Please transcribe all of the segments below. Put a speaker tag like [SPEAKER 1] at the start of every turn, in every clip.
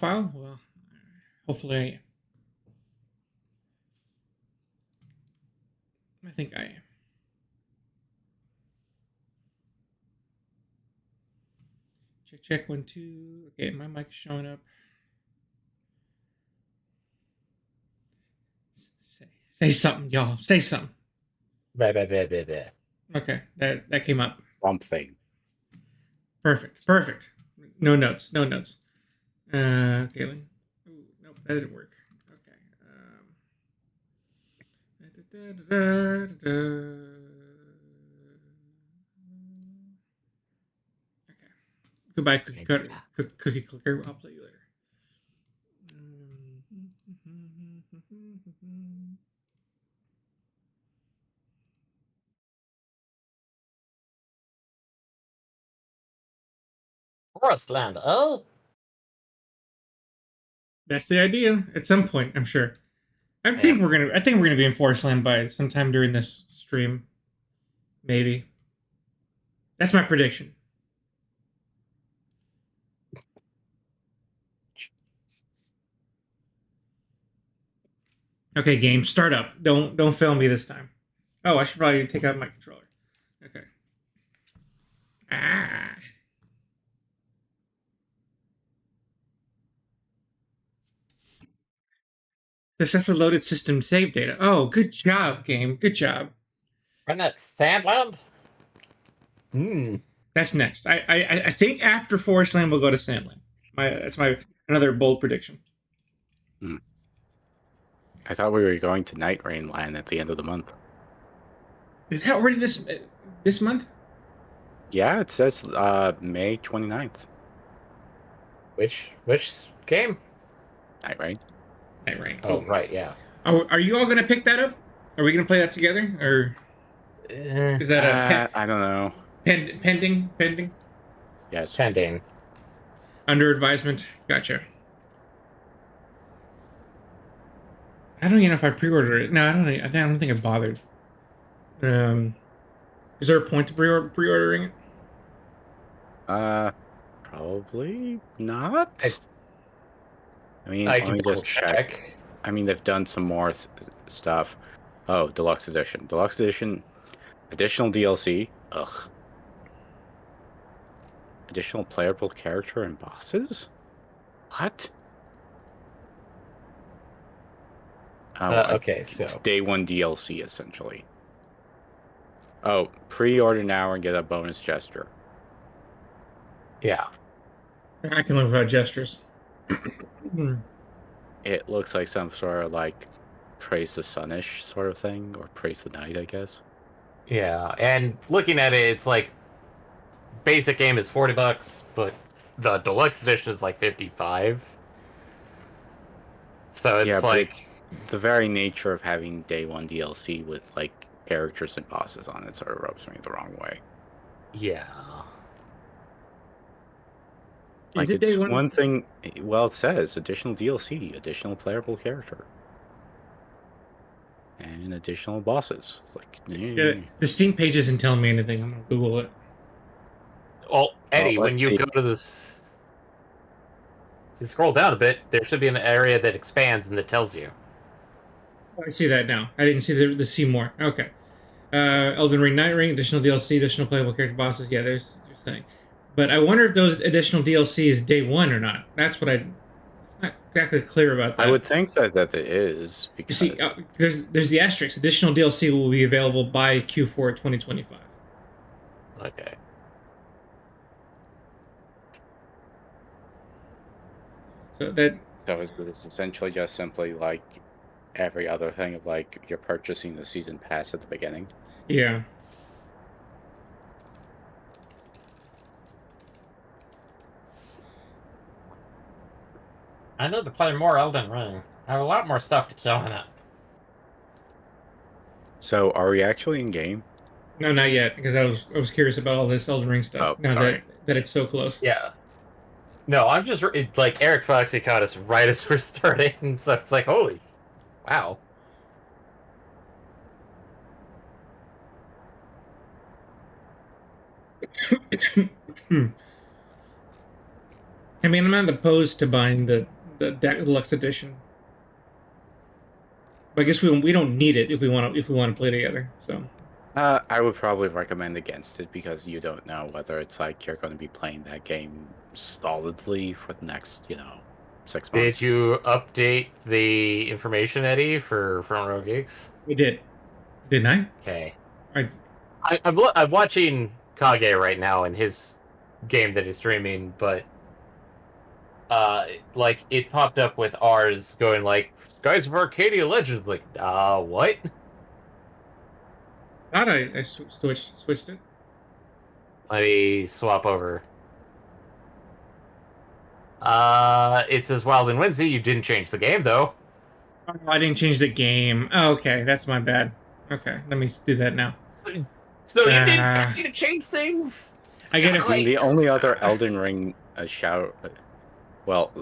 [SPEAKER 1] file. Well, hopefully I think I am. Check 1 2. Okay, my mic's showing up. Say something, y'all. Say something.
[SPEAKER 2] Bah, bah, bah, bah, bah.
[SPEAKER 1] Okay, that came up.
[SPEAKER 3] Something.
[SPEAKER 1] Perfect. No notes. Okay. Nope, that didn't work. Okay. Okay. Goodbye, cookie clicker. I'll play you later.
[SPEAKER 2] Forestland, oh?
[SPEAKER 1] That's the idea. At some point, I'm sure. I
[SPEAKER 2] Yeah.
[SPEAKER 1] think we're gonna be in Forest Land by sometime during this stream. Maybe. That's my prediction. Okay, game, start up. Don't fail me this time. Oh, I should probably take out my controller. Okay. Ah. Successfully loaded system save data. Oh, good job, game. Good job.
[SPEAKER 2] Run that Sandland? Hmm.
[SPEAKER 1] That's next. I think after Forest Land we'll go to Sandland. That's my another bold prediction.
[SPEAKER 3] I thought we were going to Night Rain Land at the end of the month.
[SPEAKER 1] Is that already this month?
[SPEAKER 3] Yeah, it says May 29th.
[SPEAKER 2] Which game?
[SPEAKER 3] Night Rain.
[SPEAKER 1] Night Rain.
[SPEAKER 2] Oh, right, yeah.
[SPEAKER 1] Are you all gonna pick that up? Are we gonna play that together, or is that a
[SPEAKER 3] I don't know.
[SPEAKER 1] pending?
[SPEAKER 3] Yes.
[SPEAKER 2] Pending.
[SPEAKER 1] Under advisement. Gotcha. I don't even know if I pre-ordered it. No, I don't think I bothered. Is there a point to pre-ordering it?
[SPEAKER 3] Probably not. I mean,
[SPEAKER 2] I
[SPEAKER 3] let
[SPEAKER 2] can
[SPEAKER 3] me just check. I mean, they've done some more stuff. Oh, Deluxe Edition. Deluxe Edition. Additional DLC. Ugh. Additional playable character and bosses? What?
[SPEAKER 2] Okay, so
[SPEAKER 3] it's day one DLC essentially. Oh, pre-order now and get a bonus gesture.
[SPEAKER 2] yeah.
[SPEAKER 1] I can live without gestures.
[SPEAKER 3] It looks like some sort of like praise the sunish sort of thing, or praise the night, I guess.
[SPEAKER 2] Yeah, and looking at it, it's like basic game is $40, but the deluxe edition is like 55. So it's
[SPEAKER 3] Yeah,
[SPEAKER 2] like
[SPEAKER 3] the very nature of having day one DLC with like characters and bosses on it sort of rubs me the wrong way.
[SPEAKER 2] yeah.
[SPEAKER 3] Like,
[SPEAKER 1] Is it day
[SPEAKER 3] it's
[SPEAKER 1] one?
[SPEAKER 3] one thing. Well, it says additional DLC, additional playable character, and additional bosses. It's like,
[SPEAKER 1] Yeah, the Steam page isn't telling me anything. I'm gonna Google it.
[SPEAKER 2] Well, Eddie,
[SPEAKER 3] Well,
[SPEAKER 2] when you
[SPEAKER 3] let's
[SPEAKER 2] go to this, you scroll down a bit, there should be an area that expands and that tells you.
[SPEAKER 1] Oh, I see that now. I didn't see the see more. Okay. Elden Ring, Night Ring, additional DLC, additional playable character bosses. Yeah, there's you're saying. But I wonder if those additional DLC is day one or not. That's what it's not exactly clear about that.
[SPEAKER 3] I would think that it is
[SPEAKER 1] You
[SPEAKER 3] because
[SPEAKER 1] see, there's the asterisk. Additional DLC will be available by Q4 2025.
[SPEAKER 2] Okay.
[SPEAKER 1] So that
[SPEAKER 3] it's essentially just simply like every other thing of like you're purchasing the season pass at the beginning.
[SPEAKER 1] yeah.
[SPEAKER 2] I know to play more Elden Ring. I have a lot more stuff to kill in it.
[SPEAKER 3] So, are we actually in game?
[SPEAKER 1] No, not yet, because I was curious about all this Elden Ring stuff.
[SPEAKER 3] Oh,
[SPEAKER 1] Now
[SPEAKER 3] sorry.
[SPEAKER 1] that it's so close.
[SPEAKER 2] Yeah. No, I'm just like Eric Foxy caught us right as we're starting, so it's like, holy, wow.
[SPEAKER 1] I mean, I'm not opposed to buying the deluxe edition, but I guess we don't need it if we want to play together. So
[SPEAKER 3] I would probably recommend against it because you don't know whether it's like you're going to be playing that game solidly for the next, 6 months.
[SPEAKER 2] Did you update the information, Eddie, for Front Row Gigs?
[SPEAKER 1] we did, didn't I?
[SPEAKER 2] Okay.
[SPEAKER 1] I
[SPEAKER 2] I'm watching Kage right now in his game that he's streaming, but like it popped up with ours going like Guys of Arcadia Legends, like what?
[SPEAKER 1] thought I switched it.
[SPEAKER 2] Let me swap over. It says Wild and Whimsy. You didn't change the game though.
[SPEAKER 1] Oh, I didn't change the game. Oh, okay, that's my bad. Okay, let me do that now.
[SPEAKER 2] So you didn't change things.
[SPEAKER 1] I get
[SPEAKER 3] I mean,
[SPEAKER 1] it.
[SPEAKER 3] the only other Elden Ring well,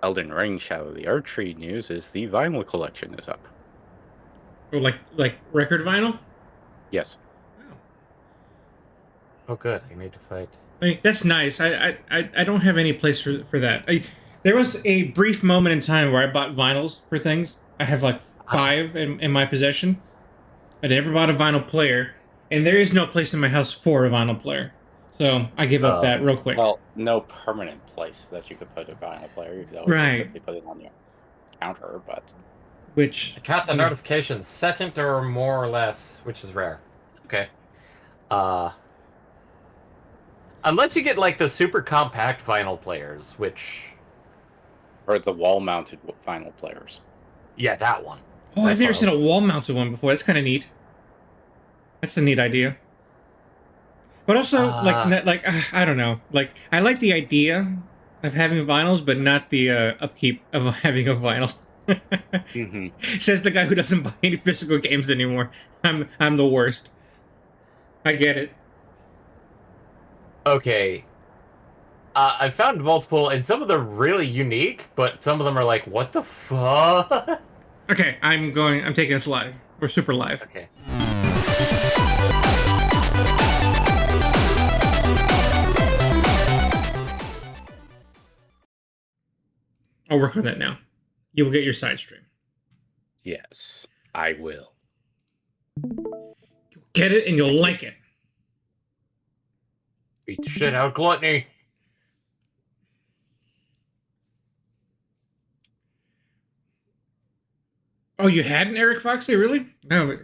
[SPEAKER 3] Elden Ring Shadow of the Earth Tree news is the vinyl collection is up.
[SPEAKER 1] Like record vinyl.
[SPEAKER 3] Yes.
[SPEAKER 2] Oh, good. I need to fight.
[SPEAKER 1] I mean, that's nice. I don't have any place for that. There was a brief moment in time where I bought vinyls for things. I have like 5 in my possession. I never bought a vinyl player, and there is no place in my house for a vinyl player. So I give up that real quick.
[SPEAKER 3] Well, no permanent place that you could put a vinyl player. You could always
[SPEAKER 1] Right.
[SPEAKER 3] just simply put it on your counter, but
[SPEAKER 1] Which
[SPEAKER 2] I caught the notification second or more or less, which is rare. Okay. Unless you get like the super compact vinyl players, which
[SPEAKER 3] or the wall-mounted vinyl players.
[SPEAKER 2] yeah, that one.
[SPEAKER 1] oh, I've
[SPEAKER 2] That's
[SPEAKER 1] never
[SPEAKER 2] what
[SPEAKER 1] seen
[SPEAKER 2] I
[SPEAKER 1] a wall-mounted one before. That's kind of neat. That's a neat idea. But also, I don't know. Like, I like the idea of having vinyls, but not the upkeep of having a vinyl.
[SPEAKER 3] Mm-hmm.
[SPEAKER 1] Says the guy who doesn't buy any physical games anymore. I'm the worst. I get it.
[SPEAKER 2] Okay. I found multiple, and some of them are really unique, but some of them are like, what the fuck?
[SPEAKER 1] Okay, I'm taking this live. We're super live.
[SPEAKER 2] Okay.
[SPEAKER 1] I'll work on that now. You will get your side stream.
[SPEAKER 3] Yes, I will.
[SPEAKER 1] Get it, and you'll like it.
[SPEAKER 2] Beat the shit out of Gluttony.
[SPEAKER 1] Oh, you had an Eric Foxy, really? No.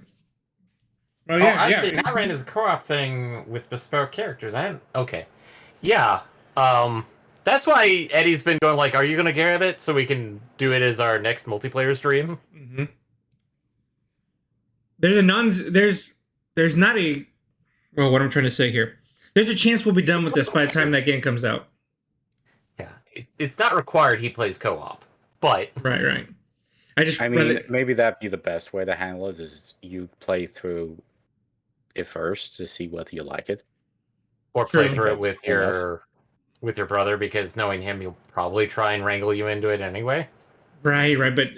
[SPEAKER 1] Oh
[SPEAKER 2] Oh,
[SPEAKER 1] yeah,
[SPEAKER 2] I
[SPEAKER 1] yeah.
[SPEAKER 2] see. That ran as a co-op thing with bespoke characters. I hadn't... Okay. Yeah. That's why Eddie's been going like, are you going to get it so we can do it as our next multiplayer stream?
[SPEAKER 1] Mm-hmm. There's not a well, what I'm trying to say here. There's a chance we'll be done with this by the time that game comes out.
[SPEAKER 2] Yeah. It's not required he plays co-op, but...
[SPEAKER 1] Right.
[SPEAKER 3] I mean, maybe that'd be the best way to handle it is you play through it first to see whether you like it.
[SPEAKER 2] Or
[SPEAKER 1] True.
[SPEAKER 2] play through it with
[SPEAKER 3] Enough.
[SPEAKER 2] your brother, because knowing him, he'll probably try and wrangle you into it anyway.
[SPEAKER 1] Right. But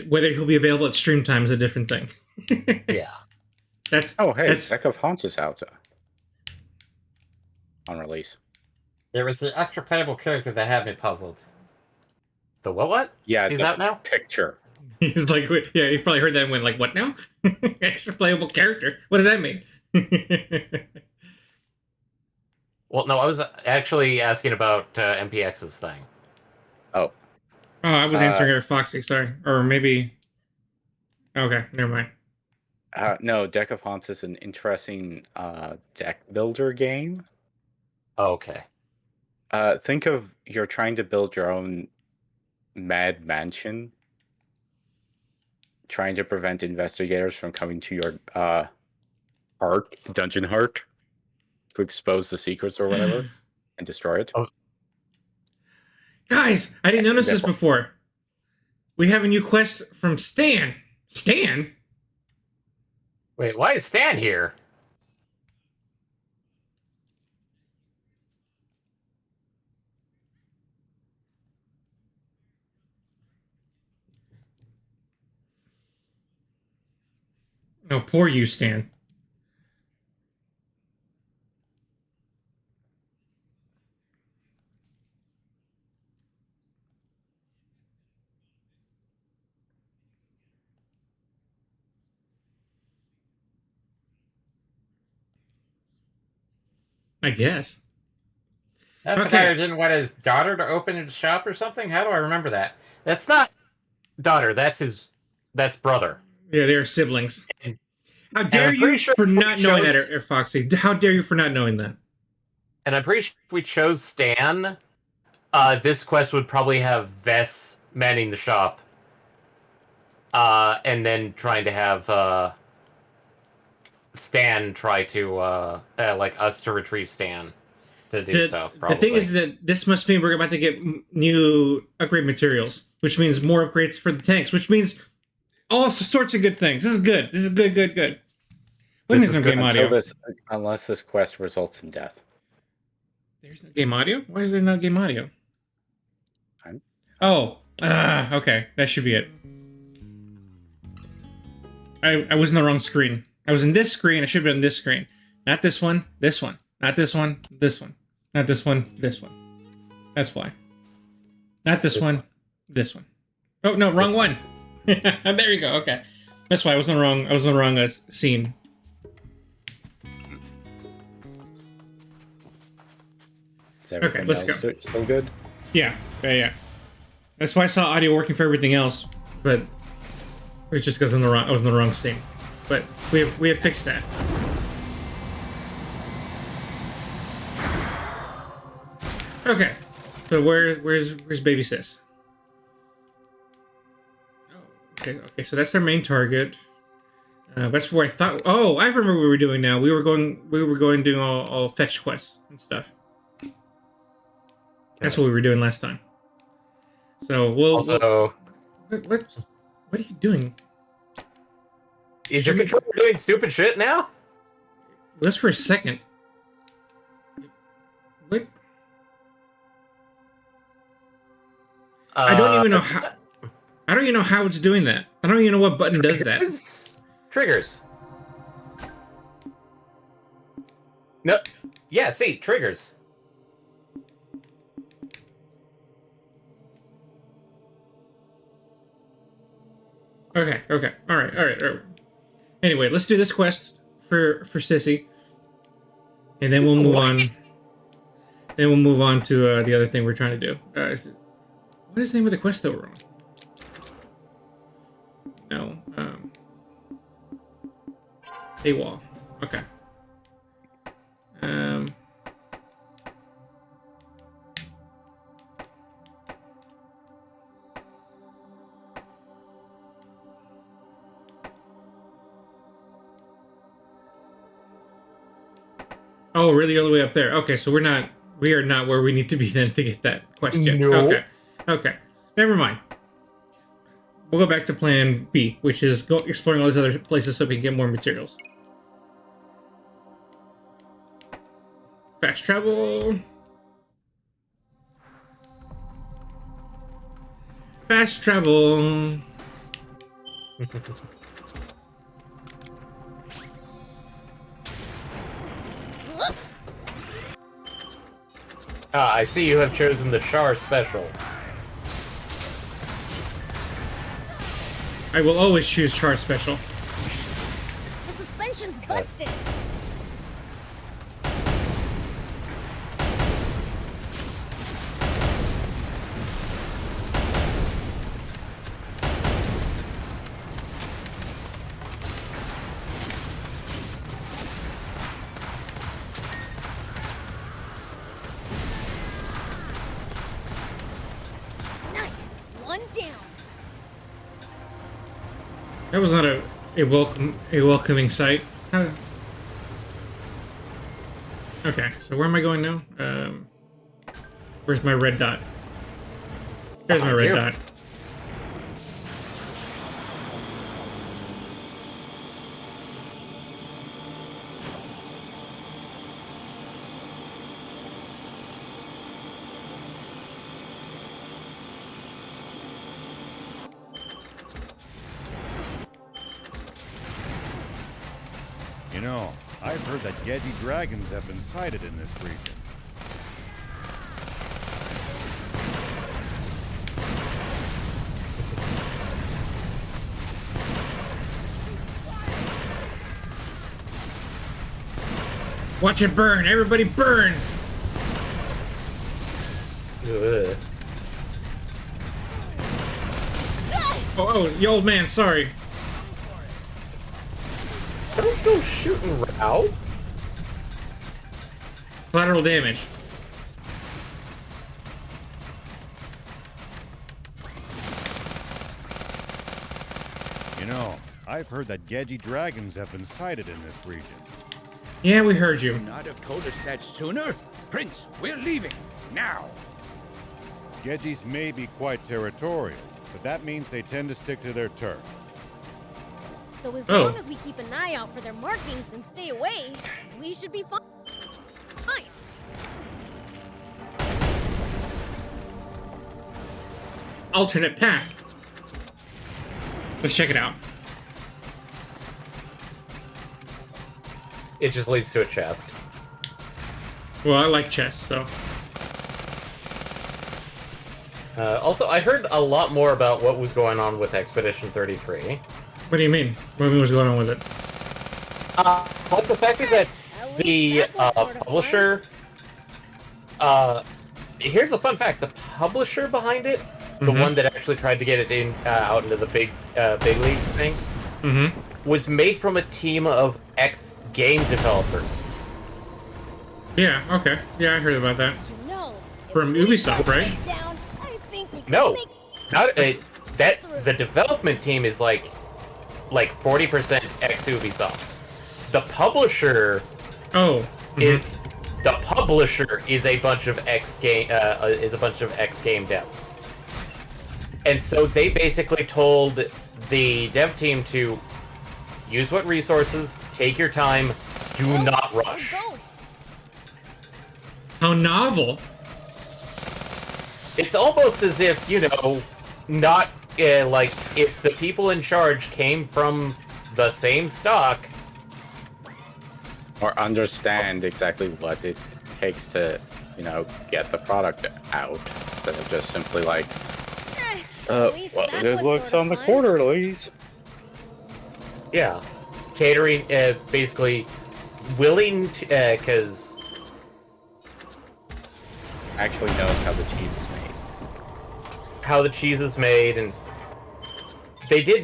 [SPEAKER 1] whether he'll be available at stream time is a different thing.
[SPEAKER 2] Yeah.
[SPEAKER 1] That's
[SPEAKER 3] Deck of Haunts is out on release.
[SPEAKER 2] There was an extra playable character that had me puzzled. The what?
[SPEAKER 3] Yeah,
[SPEAKER 2] He's
[SPEAKER 3] the
[SPEAKER 2] out now?
[SPEAKER 3] picture.
[SPEAKER 1] He's like, yeah, he probably heard that and went like, what now? Extra playable character. What does that mean?
[SPEAKER 2] Well, no, I was actually asking about MPX's thing.
[SPEAKER 3] Oh,
[SPEAKER 1] I was answering Eric Foxy, sorry. Or maybe okay, never mind.
[SPEAKER 3] no, Deck of Haunts is an interesting deck builder game.
[SPEAKER 2] Okay.
[SPEAKER 3] Think of you're trying to build your own mad mansion, trying to prevent investigators from coming to your dungeon heart, to expose the secrets or whatever and destroy it.
[SPEAKER 2] Oh.
[SPEAKER 1] Guys, I didn't notice this before. We have a new quest from Stan. Stan?
[SPEAKER 2] Wait, why is Stan here?
[SPEAKER 1] No, poor you, Stan. I guess.
[SPEAKER 2] That's the
[SPEAKER 1] Okay.
[SPEAKER 2] guy who didn't want his daughter to open his shop or something? How do I remember that? That's not daughter, that's brother.
[SPEAKER 1] Yeah, they are siblings.
[SPEAKER 2] And,
[SPEAKER 1] How
[SPEAKER 2] and
[SPEAKER 1] dare
[SPEAKER 2] I'm pretty
[SPEAKER 1] you
[SPEAKER 2] sure
[SPEAKER 1] for
[SPEAKER 2] if we
[SPEAKER 1] not knowing that,
[SPEAKER 2] chose,
[SPEAKER 1] Foxy? How dare you for not knowing that?
[SPEAKER 2] and I'm pretty sure if we chose Stan, this quest would probably have Vess manning the shop. And then trying to have Stan try to like us to retrieve Stan to do stuff.
[SPEAKER 1] The
[SPEAKER 2] Probably.
[SPEAKER 1] thing is that this must mean we're about to get new upgrade materials, which means more upgrades for the tanks, which means all sorts of good things. This is good. This is good, good, good. When
[SPEAKER 3] This
[SPEAKER 1] is
[SPEAKER 3] is
[SPEAKER 1] no
[SPEAKER 3] good
[SPEAKER 1] game
[SPEAKER 3] until
[SPEAKER 1] audio?
[SPEAKER 3] unless this quest results in death.
[SPEAKER 1] There's no game audio? Why is there no game audio?
[SPEAKER 3] I'm-
[SPEAKER 1] Oh, okay. That should be it. I was in the wrong screen. I was in this screen. I should have been in this screen. Not this one. This one. Not this one. This one. Not this one. This one. That's why. Not this one. This one. Oh no, wrong one. There you go. Okay, that's why I was on the wrong. I was on the wrong scene.
[SPEAKER 3] Is everything
[SPEAKER 1] let's
[SPEAKER 3] else
[SPEAKER 1] go.
[SPEAKER 3] still good?
[SPEAKER 1] Yeah, yeah. That's why I saw audio working for everything else, but it's just because I was in the wrong scene. But we have fixed that. Okay, so where's Baby Sis? Oh, okay. So that's our main target. That's where I thought. Oh, I remember what we were doing now. We were going doing all fetch quests and stuff. That's what we were doing last time. So
[SPEAKER 2] also,
[SPEAKER 1] what are you doing?
[SPEAKER 2] is your controller doing stupid shit now?
[SPEAKER 1] Just for a second. What? I don't even know how. I don't even know how it's doing that. I don't even know what button does that.
[SPEAKER 2] Triggers. No. Yeah. See, triggers.
[SPEAKER 1] Okay. All right. Anyway, let's do this quest for Sissy, and then we'll move on. Then we'll move on to the other thing we're trying to do. What is the name of the quest that we're on? No. AWOL. Okay. Oh, really, all the way up there. Okay, so we are not where we need to be then to get that question.
[SPEAKER 2] No.
[SPEAKER 1] Okay. Never mind. We'll go back to plan B, which is exploring all these other places so we can get more materials. Fast travel. Fast travel.
[SPEAKER 2] I see you have chosen the Char special.
[SPEAKER 1] I will always choose Char Special.
[SPEAKER 4] The suspension's busted. Nice. One down.
[SPEAKER 1] That was not a welcoming sight. Okay, so where am I going now? Where's my red dot? There's my red dot.
[SPEAKER 5] You know, I've heard that Yeti dragons have been sighted in this region.
[SPEAKER 1] Watch it burn. Everybody burn.
[SPEAKER 2] Ugh.
[SPEAKER 1] Oh, the old man. Sorry.
[SPEAKER 2] Don't go shooting Rao.
[SPEAKER 1] Collateral damage.
[SPEAKER 5] You know, I've heard that Gedgy dragons have been sighted in this region.
[SPEAKER 1] Yeah, we heard you.
[SPEAKER 6] Could not have told us that sooner? Prince, we're leaving. Now.
[SPEAKER 5] Gedgies may be quite territorial, but that means they tend to stick to their turf.
[SPEAKER 4] So as
[SPEAKER 1] Oh.
[SPEAKER 4] long as we keep an eye out for their markings and stay away, we should be fine.
[SPEAKER 1] Alternate path. Let's check it out.
[SPEAKER 2] It just leads to a chest.
[SPEAKER 1] Well, I like chess, so.
[SPEAKER 2] Also, I heard a lot more about what was going on with Expedition 33.
[SPEAKER 1] What do you mean? What do you mean what's going on with it?
[SPEAKER 2] Like the fact is that
[SPEAKER 4] At
[SPEAKER 2] the
[SPEAKER 4] least that was sort of
[SPEAKER 2] publisher... here's a fun fact. The publisher behind it, the
[SPEAKER 1] Mhm.
[SPEAKER 2] one that actually tried to get it in out into the big leagues thing,
[SPEAKER 1] Mm-hmm.
[SPEAKER 2] was made from a team of ex-game developers.
[SPEAKER 1] Yeah, okay. Yeah, I heard about that.
[SPEAKER 4] You know, if
[SPEAKER 1] From
[SPEAKER 4] we
[SPEAKER 1] Ubisoft,
[SPEAKER 4] cut
[SPEAKER 1] right?
[SPEAKER 4] it down, I think we can
[SPEAKER 2] No,
[SPEAKER 4] make
[SPEAKER 2] not that the development team is like 40% ex-Ubisoft. The publisher
[SPEAKER 1] Oh.
[SPEAKER 2] is the publisher is a bunch of ex-game devs, and so they basically told the dev team to use what resources, take your time, do not rush.
[SPEAKER 1] How novel.
[SPEAKER 2] It's almost as if, you know, not like if the people in charge came from the same stock.
[SPEAKER 3] Or understand exactly what it takes to, you know, get the product out, instead of just simply like,
[SPEAKER 4] At least
[SPEAKER 3] well,
[SPEAKER 4] that
[SPEAKER 3] it
[SPEAKER 4] was
[SPEAKER 3] looks
[SPEAKER 4] sort of
[SPEAKER 3] on the
[SPEAKER 4] fun.
[SPEAKER 3] quarterlies.
[SPEAKER 2] Yeah, catering, basically willing to, because
[SPEAKER 3] Actually knows how the cheese is made.
[SPEAKER 2] how the cheese is made, and they did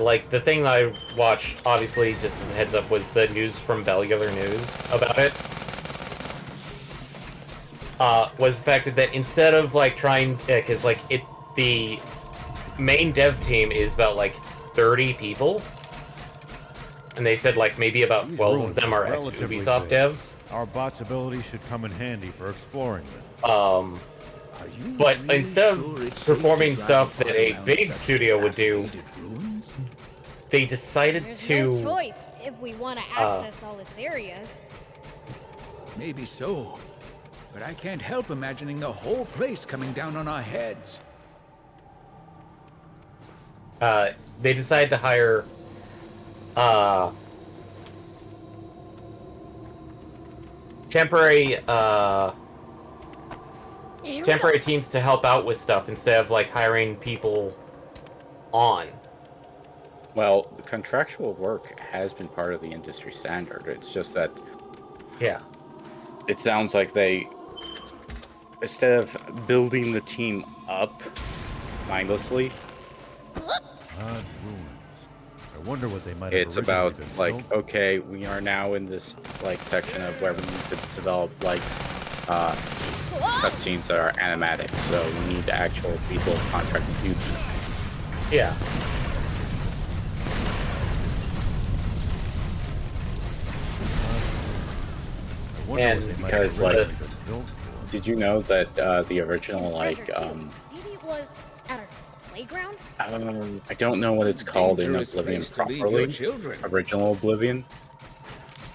[SPEAKER 2] like the thing I watched, obviously, just as a heads up, was the news from Bellular News about it. Was the fact that instead of like trying, because like the main dev team is about like 30 people, and they said like maybe about
[SPEAKER 5] These
[SPEAKER 2] 12 of
[SPEAKER 5] ruins
[SPEAKER 2] them are
[SPEAKER 5] relatively
[SPEAKER 2] ex-Ubisoft
[SPEAKER 5] big.
[SPEAKER 2] devs.
[SPEAKER 5] Our bot's abilities should come in handy for exploring them.
[SPEAKER 6] Are you
[SPEAKER 2] But
[SPEAKER 6] really
[SPEAKER 2] instead
[SPEAKER 6] sure
[SPEAKER 2] of
[SPEAKER 6] it's safe
[SPEAKER 2] performing
[SPEAKER 6] to drive
[SPEAKER 2] stuff that a
[SPEAKER 6] around
[SPEAKER 2] big
[SPEAKER 6] such
[SPEAKER 2] studio would do,
[SPEAKER 6] dilapidated ruins?
[SPEAKER 2] they decided
[SPEAKER 4] There's
[SPEAKER 2] to
[SPEAKER 4] no choice if we want to access all its areas.
[SPEAKER 6] Maybe so. But I can't help imagining the whole place coming down on our heads.
[SPEAKER 2] they decided to hire temporary temporary teams to help out with stuff instead of like hiring people on.
[SPEAKER 3] Well, the contractual work has been part of the industry standard. It's just that
[SPEAKER 2] Yeah.
[SPEAKER 3] it sounds like they, instead of building the team up mindlessly,
[SPEAKER 5] Odd ruins. I wonder what they might have
[SPEAKER 3] it's
[SPEAKER 5] originally
[SPEAKER 3] about
[SPEAKER 5] been
[SPEAKER 3] like,
[SPEAKER 5] built.
[SPEAKER 3] okay, we are now in this like section of where we need to develop like cutscenes that are animatics, so we need actual people contracted to do them.
[SPEAKER 2] Yeah.
[SPEAKER 5] I wonder
[SPEAKER 2] and
[SPEAKER 5] what they might
[SPEAKER 3] because,
[SPEAKER 5] have
[SPEAKER 3] like,
[SPEAKER 5] originally been built for.
[SPEAKER 3] Did you know that the original like
[SPEAKER 4] Maybe it was at a playground.
[SPEAKER 3] I don't know what it's called in
[SPEAKER 6] Dangerous
[SPEAKER 3] Oblivion
[SPEAKER 6] place to leave your
[SPEAKER 3] properly,
[SPEAKER 6] children.
[SPEAKER 3] original Oblivion,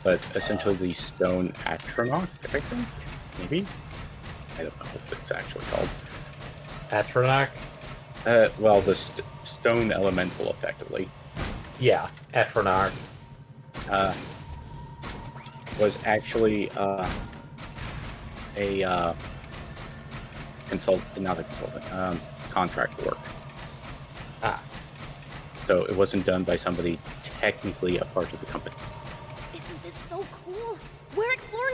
[SPEAKER 3] but essentially the stone atronach, I think, maybe. I don't know what it's actually called.
[SPEAKER 2] Atronach?
[SPEAKER 3] Well, the stone elemental, effectively,
[SPEAKER 2] Yeah, Atronach.
[SPEAKER 3] was actually a contract work.
[SPEAKER 2] Ah.
[SPEAKER 3] So it wasn't done by somebody technically a part of the company.
[SPEAKER 4] Isn't this so cool? We're exploring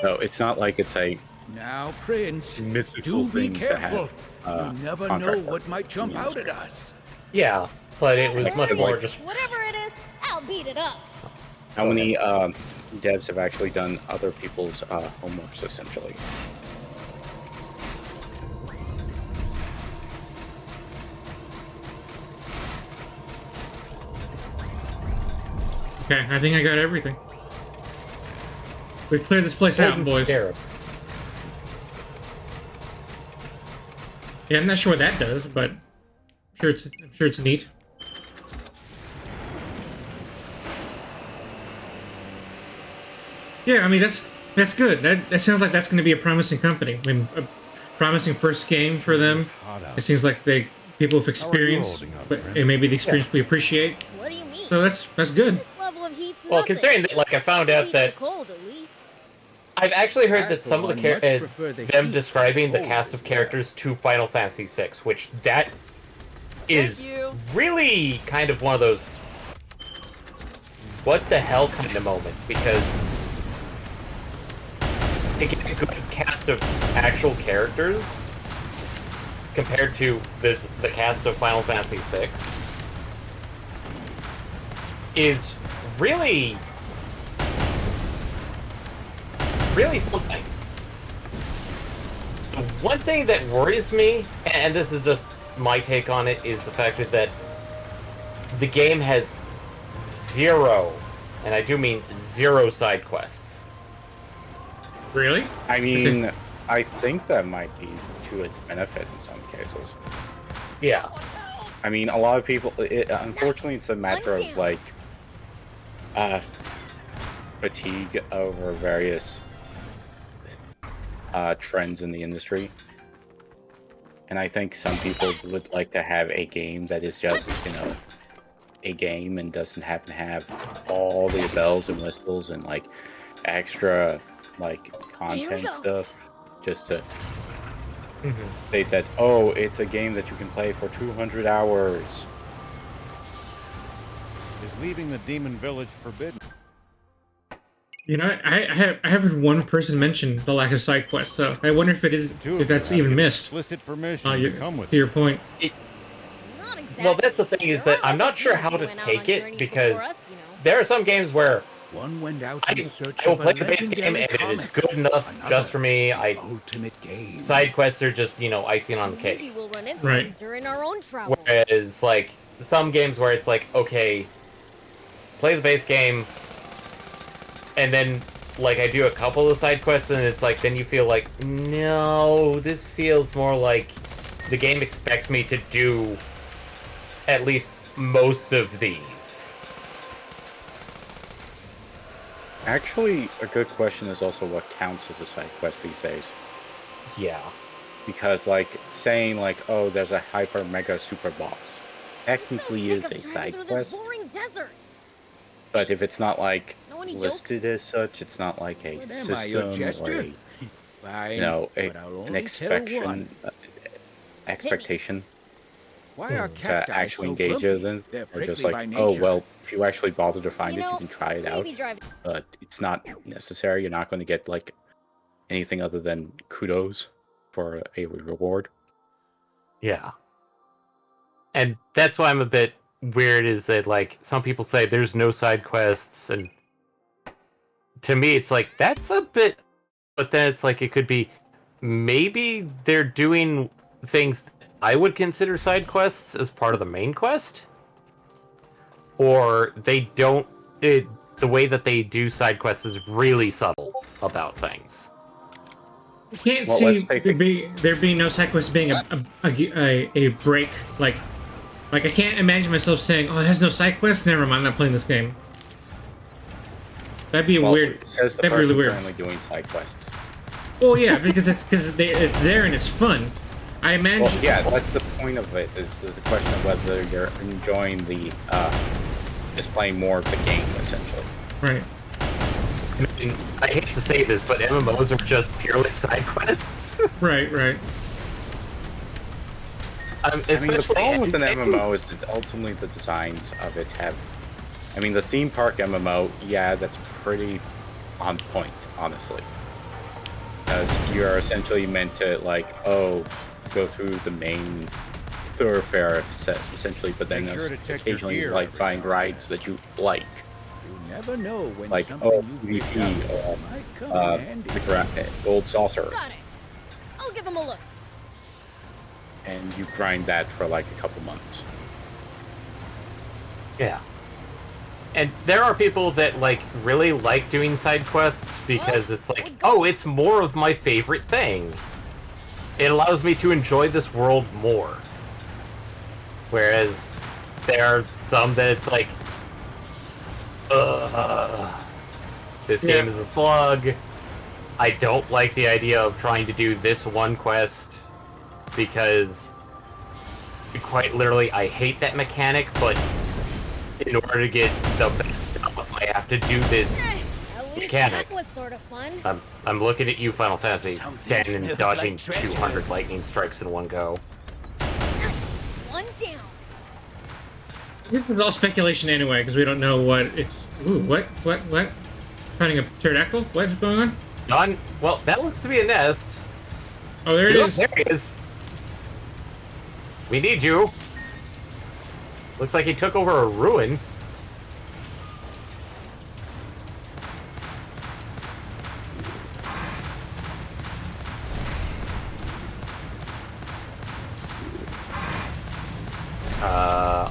[SPEAKER 3] So it's not like it's a
[SPEAKER 6] Now, Prince,
[SPEAKER 3] mythical
[SPEAKER 6] do be
[SPEAKER 3] thing to
[SPEAKER 6] careful.
[SPEAKER 3] have.
[SPEAKER 6] You never know
[SPEAKER 3] contract
[SPEAKER 6] what might jump out at
[SPEAKER 3] industry.
[SPEAKER 6] us.
[SPEAKER 2] Yeah, but it was much
[SPEAKER 3] Like-
[SPEAKER 2] more just.
[SPEAKER 4] Whatever it is, I'll beat it up.
[SPEAKER 3] How many devs have actually done other people's homeworks, essentially?
[SPEAKER 1] Okay, I think I got everything. We've cleared this place out,
[SPEAKER 2] Golden
[SPEAKER 1] boys.
[SPEAKER 2] Scarab.
[SPEAKER 1] Yeah, I'm not sure what that does, but I'm sure it's neat. Yeah, I mean that's good. That sounds like that's going to be a promising company. I mean, a promising first game for them. It seems like people with experience,
[SPEAKER 5] holding up,
[SPEAKER 1] but
[SPEAKER 5] Prince?
[SPEAKER 1] and maybe the experience we appreciate.
[SPEAKER 4] What do you mean?
[SPEAKER 1] So that's good.
[SPEAKER 4] This level of heat's
[SPEAKER 2] Well,
[SPEAKER 4] nothing.
[SPEAKER 2] considering that, like, I found out
[SPEAKER 4] Beats
[SPEAKER 2] that
[SPEAKER 4] the cold, at least.
[SPEAKER 2] I've actually heard
[SPEAKER 6] I,
[SPEAKER 2] that
[SPEAKER 6] for
[SPEAKER 2] some of the
[SPEAKER 6] one, much prefer the
[SPEAKER 2] them
[SPEAKER 6] heat
[SPEAKER 2] describing the
[SPEAKER 6] cold
[SPEAKER 2] cast
[SPEAKER 6] as
[SPEAKER 2] of
[SPEAKER 6] well.
[SPEAKER 2] characters to Final Fantasy VI, which that is really kind of one of those what the hell kind of moments, because to get a good cast of actual characters compared to the cast of Final Fantasy VI is really something. The one thing that worries me, and this is just my take on it, is the fact that the game has zero, and I do mean zero, side quests.
[SPEAKER 1] Really?
[SPEAKER 3] I mean, I think that might be to its benefit in some cases.
[SPEAKER 2] Yeah.
[SPEAKER 3] I mean, a lot of people. Unfortunately, it's a matter of like fatigue over various trends in the industry, and I think some people would like to have a game that is just, a game and doesn't happen to have all the bells and whistles and like extra like content stuff, just to state that, oh, it's a game that you can play for 200 hours.
[SPEAKER 5] Is leaving the demon village forbidden?
[SPEAKER 1] You know, I haven't one person mention the lack of side quests, so I wonder if it is
[SPEAKER 5] Two of
[SPEAKER 1] if that's
[SPEAKER 5] you have
[SPEAKER 1] even
[SPEAKER 5] given
[SPEAKER 1] missed.
[SPEAKER 5] explicit permission to come with
[SPEAKER 1] To your point.
[SPEAKER 4] Not exactly.
[SPEAKER 2] Well, that's the thing, is that I'm not sure how to take it, because there are some games where
[SPEAKER 6] One went out
[SPEAKER 2] I
[SPEAKER 6] in search
[SPEAKER 2] will
[SPEAKER 6] of a
[SPEAKER 2] play the base game
[SPEAKER 6] legendary
[SPEAKER 2] and it is
[SPEAKER 6] comic.
[SPEAKER 2] good enough
[SPEAKER 6] Another,
[SPEAKER 2] just for me.
[SPEAKER 6] the ultimate game.
[SPEAKER 2] Side quests are just, icing on the cake.
[SPEAKER 4] Maybe we'll run into
[SPEAKER 1] Right.
[SPEAKER 4] them during our own travels.
[SPEAKER 2] Whereas, like, some games where it's like, okay, play the base game, and then, like, I do a couple of side quests, and it's like, then you feel like, no, this feels more like the game expects me to do at least most of these.
[SPEAKER 3] Actually, a good question is also what counts as a side quest these days.
[SPEAKER 2] Yeah.
[SPEAKER 3] Because, like, saying, like, oh, there's a hyper mega super boss, technically
[SPEAKER 4] So
[SPEAKER 3] is
[SPEAKER 4] sick
[SPEAKER 3] a
[SPEAKER 4] of
[SPEAKER 3] side
[SPEAKER 4] driving through this
[SPEAKER 3] quest,
[SPEAKER 4] boring desert.
[SPEAKER 3] but if it's not, like,
[SPEAKER 4] Know any jokes?
[SPEAKER 3] listed as such, it's not like a
[SPEAKER 6] What am I, your
[SPEAKER 3] system or
[SPEAKER 6] jester?
[SPEAKER 3] a,
[SPEAKER 6] Fine,
[SPEAKER 3] you know,
[SPEAKER 6] but I'll
[SPEAKER 3] an
[SPEAKER 6] only tell
[SPEAKER 3] expectation,
[SPEAKER 6] one.
[SPEAKER 3] expectation
[SPEAKER 6] Why are
[SPEAKER 3] to
[SPEAKER 6] cacti
[SPEAKER 3] actually
[SPEAKER 6] so
[SPEAKER 3] engage
[SPEAKER 6] grumpy?
[SPEAKER 3] with it,
[SPEAKER 6] They're
[SPEAKER 3] or just
[SPEAKER 6] prickly
[SPEAKER 3] like,
[SPEAKER 6] by
[SPEAKER 3] oh,
[SPEAKER 6] nature.
[SPEAKER 3] well, if you actually bother to find
[SPEAKER 4] You
[SPEAKER 3] it,
[SPEAKER 4] know,
[SPEAKER 3] you can try it out,
[SPEAKER 4] Maybe drive.
[SPEAKER 3] but it's not necessary. You're not going to get, like, anything other than kudos for a reward.
[SPEAKER 2] Yeah. And that's why I'm a bit weird, is that, like, some people say there's no side quests, and to me it's like, that's a bit, but then it's like, it could be, maybe they're doing things I would consider side quests as part of the main quest, or they don't, the way that they do side quests is really subtle about things.
[SPEAKER 1] I can't
[SPEAKER 3] Well,
[SPEAKER 1] see
[SPEAKER 3] let's take
[SPEAKER 1] there being no side quest being a break. Like I can't imagine myself saying, "Oh, it has no side quests. Never mind, I'm not playing this game." That'd be a
[SPEAKER 3] Well,
[SPEAKER 1] weird.
[SPEAKER 3] it says the
[SPEAKER 1] That'd be really
[SPEAKER 3] person
[SPEAKER 1] weird.
[SPEAKER 3] currently doing side quests.
[SPEAKER 1] Well, yeah, because it's there and it's fun. I imagine.
[SPEAKER 3] Well, yeah, that's the point of it, is the question of whether you're enjoying the, just playing more of the game, essentially.
[SPEAKER 1] Right.
[SPEAKER 2] And I hate to say this, but MMOs are just purely side quests.
[SPEAKER 1] Right. Right.
[SPEAKER 3] I mean, the
[SPEAKER 2] Especially-
[SPEAKER 3] problem with an MMO is it's ultimately the designs of it have... I mean, the theme park MMO, yeah, that's pretty on point, honestly. Because you're essentially meant to, like, go through the main thoroughfare, essentially, but then
[SPEAKER 5] Make sure to check your
[SPEAKER 3] occasionally,
[SPEAKER 5] gear
[SPEAKER 3] like,
[SPEAKER 5] every
[SPEAKER 3] find
[SPEAKER 5] now and
[SPEAKER 3] rides that you like.
[SPEAKER 6] You never know when
[SPEAKER 3] Like,
[SPEAKER 6] something you've picked up
[SPEAKER 3] PvP,
[SPEAKER 6] might come in handy.
[SPEAKER 3] the gold saucer.
[SPEAKER 4] Got it. I'll give him a look.
[SPEAKER 3] And you grind that for, like, a couple months.
[SPEAKER 2] Yeah. And there are people that, like, really like doing side quests because it's like, oh, it's more of my favorite thing. It allows me to enjoy this world more. Whereas there are some that it's like, this game is a slug. I don't like the idea of trying to do this one quest because quite literally I hate that mechanic, but in order to get the best stuff, I have to do this
[SPEAKER 4] At least
[SPEAKER 2] mechanic.
[SPEAKER 4] that was sort of fun.
[SPEAKER 2] I'm looking at you, Final Fantasy
[SPEAKER 6] Something
[SPEAKER 2] 10 and
[SPEAKER 6] smells
[SPEAKER 2] dodging
[SPEAKER 6] like treasure.
[SPEAKER 2] 200 lightning strikes in one go.
[SPEAKER 4] Nice. One down.
[SPEAKER 1] This is all speculation anyway, because we don't know what it's. Ooh, what? Finding a pterodactyl? What's going on?
[SPEAKER 2] Done. Well, that looks to be a nest.
[SPEAKER 1] Oh, there it
[SPEAKER 2] Look,
[SPEAKER 1] is.
[SPEAKER 2] there it is. We need you. Looks like he took over a ruin. Uh...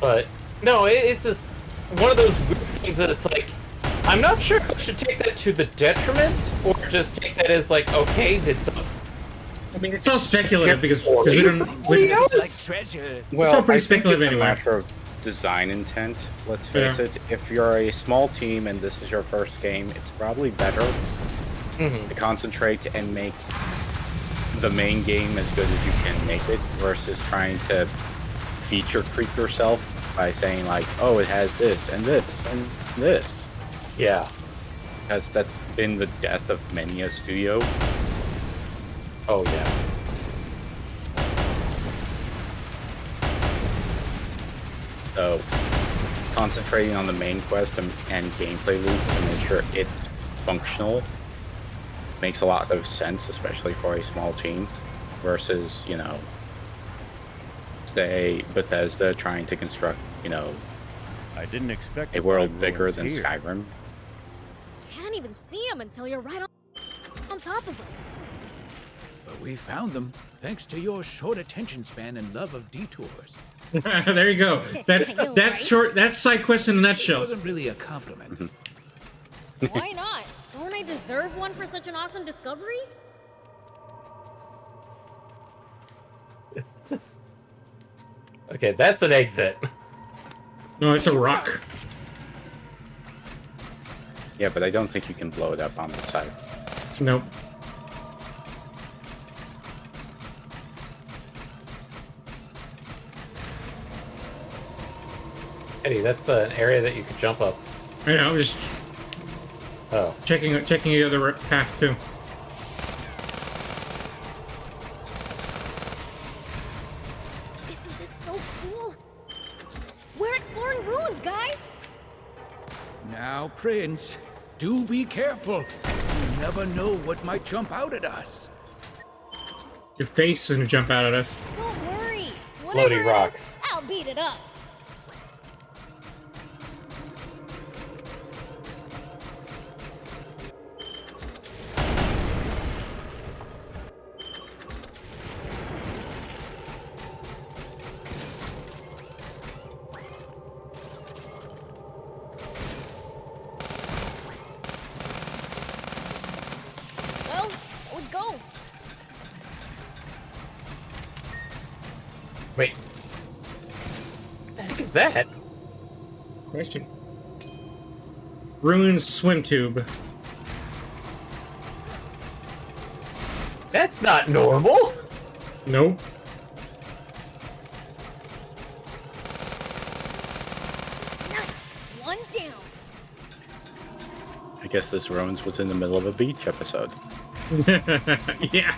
[SPEAKER 2] But no, it's just one of those weird things that it's like, I'm not sure if I should take that to the detriment or just take that as like, okay, it's
[SPEAKER 1] I mean, it's all speculative because we don't.
[SPEAKER 6] Smells like treasure.
[SPEAKER 3] Well,
[SPEAKER 1] all pretty
[SPEAKER 3] I think
[SPEAKER 1] speculative
[SPEAKER 3] it's
[SPEAKER 1] anyway.
[SPEAKER 3] a matter of design intent. Let's face it. If you're a small team and this is your first game, it's probably better to concentrate and make the main game as good as you can make it, versus trying to feature creep yourself by saying like, oh, it has this and this and this.
[SPEAKER 2] yeah.
[SPEAKER 3] Because that's been the death of many a studio.
[SPEAKER 2] Oh yeah.
[SPEAKER 3] So concentrating on the main quest and gameplay loop to make sure it's functional makes a lot of sense, especially for a small team, versus, you know, say Bethesda trying to construct, you know,
[SPEAKER 5] I didn't expect
[SPEAKER 3] a
[SPEAKER 5] to
[SPEAKER 3] world
[SPEAKER 5] find
[SPEAKER 3] bigger
[SPEAKER 5] ruins
[SPEAKER 3] than
[SPEAKER 5] here.
[SPEAKER 3] Skyrim.
[SPEAKER 4] Can't even see him until you're right on top of him.
[SPEAKER 6] But we found them thanks to your short attention span and love of detours.
[SPEAKER 1] There you go. That's
[SPEAKER 4] I know,
[SPEAKER 1] that's
[SPEAKER 4] right?
[SPEAKER 1] short. That's side quest in a
[SPEAKER 6] It
[SPEAKER 1] nutshell.
[SPEAKER 6] wasn't really a compliment.
[SPEAKER 4] Why not? Don't I deserve one for such an awesome discovery?
[SPEAKER 2] Okay, that's an exit.
[SPEAKER 1] No, it's a rock.
[SPEAKER 3] Yeah, but I don't think you can blow it up on the side.
[SPEAKER 1] Nope.
[SPEAKER 2] Eddie, that's an area that you could jump up.
[SPEAKER 1] I know. Just
[SPEAKER 2] Oh.
[SPEAKER 1] checking the other path too.
[SPEAKER 4] Isn't this so cool? We're exploring ruins, guys!
[SPEAKER 6] Now, Prince, do be careful. You never know what might jump out at us.
[SPEAKER 1] Your face is gonna jump out at us.
[SPEAKER 4] Don't worry. Whatever
[SPEAKER 2] Floating
[SPEAKER 4] it is,
[SPEAKER 2] rocks.
[SPEAKER 4] I'll beat it up. Well, so it goes.
[SPEAKER 2] Wait. What the heck is that?
[SPEAKER 1] Question. Ruined swim tube.
[SPEAKER 2] That's not normal.
[SPEAKER 1] Nope.
[SPEAKER 4] Nice. One down.
[SPEAKER 3] I guess this Rones was in the middle of a beach episode.
[SPEAKER 1] Yeah.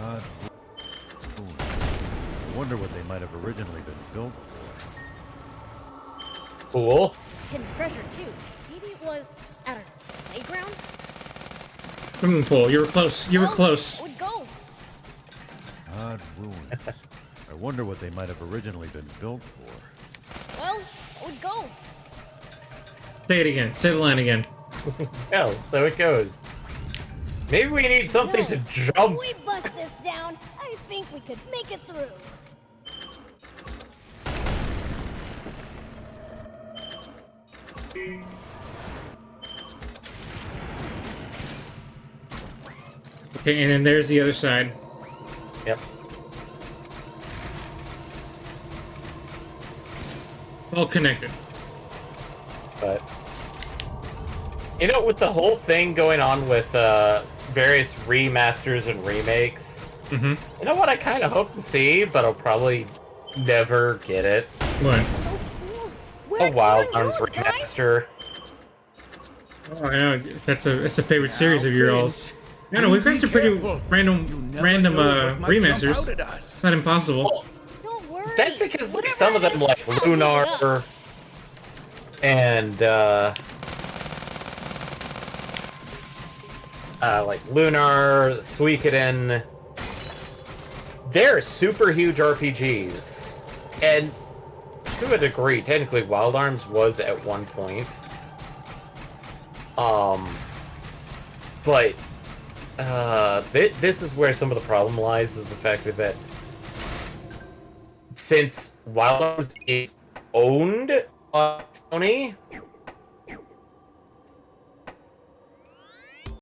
[SPEAKER 5] Odd ruins. I wonder what they might have originally been built for.
[SPEAKER 2] Cool.
[SPEAKER 4] Hidden treasure, too. Maybe it was at a playground?
[SPEAKER 1] Swimming pool. You were close. You were close.
[SPEAKER 4] With ghosts.
[SPEAKER 5] Odd ruins. I wonder what they might have originally been built for.
[SPEAKER 4] Well, with ghosts.
[SPEAKER 1] Say it again. Say the line again.
[SPEAKER 2] Hell, so it goes. Maybe we need something
[SPEAKER 4] No.
[SPEAKER 2] to jump.
[SPEAKER 4] If we bust this down, I think we could make it through.
[SPEAKER 1] Okay, and then there's the other side.
[SPEAKER 2] Yep.
[SPEAKER 1] All connected.
[SPEAKER 2] But you know, with the whole thing going on with various remasters and remakes,
[SPEAKER 1] Mm-hmm.
[SPEAKER 2] you know what I kind of hope to see, but I'll probably never get it.
[SPEAKER 1] What?
[SPEAKER 4] So cool. We're
[SPEAKER 2] A Wild
[SPEAKER 4] exploring
[SPEAKER 2] Arms
[SPEAKER 4] worlds, guys.
[SPEAKER 2] remaster.
[SPEAKER 1] Oh, I know. That's a favorite series
[SPEAKER 6] Now,
[SPEAKER 1] of your
[SPEAKER 6] Prince,
[SPEAKER 1] all's. I know we've
[SPEAKER 6] do
[SPEAKER 1] got
[SPEAKER 6] be
[SPEAKER 1] some pretty
[SPEAKER 6] careful. You
[SPEAKER 1] random
[SPEAKER 6] never know what might jump
[SPEAKER 1] remasters.
[SPEAKER 6] out at us.
[SPEAKER 1] It's not impossible.
[SPEAKER 2] Well,
[SPEAKER 4] Don't worry.
[SPEAKER 2] that's because like
[SPEAKER 4] Whatever
[SPEAKER 2] some of
[SPEAKER 4] it
[SPEAKER 2] them,
[SPEAKER 4] is,
[SPEAKER 2] like
[SPEAKER 4] I'll pick it up.
[SPEAKER 2] Lunar and like Lunar, Suikoden, they're super huge RPGs, and to a degree, technically, Wild Arms was at one point. But this is where some of the problem lies: is the fact that since Wild Arms is owned by Sony,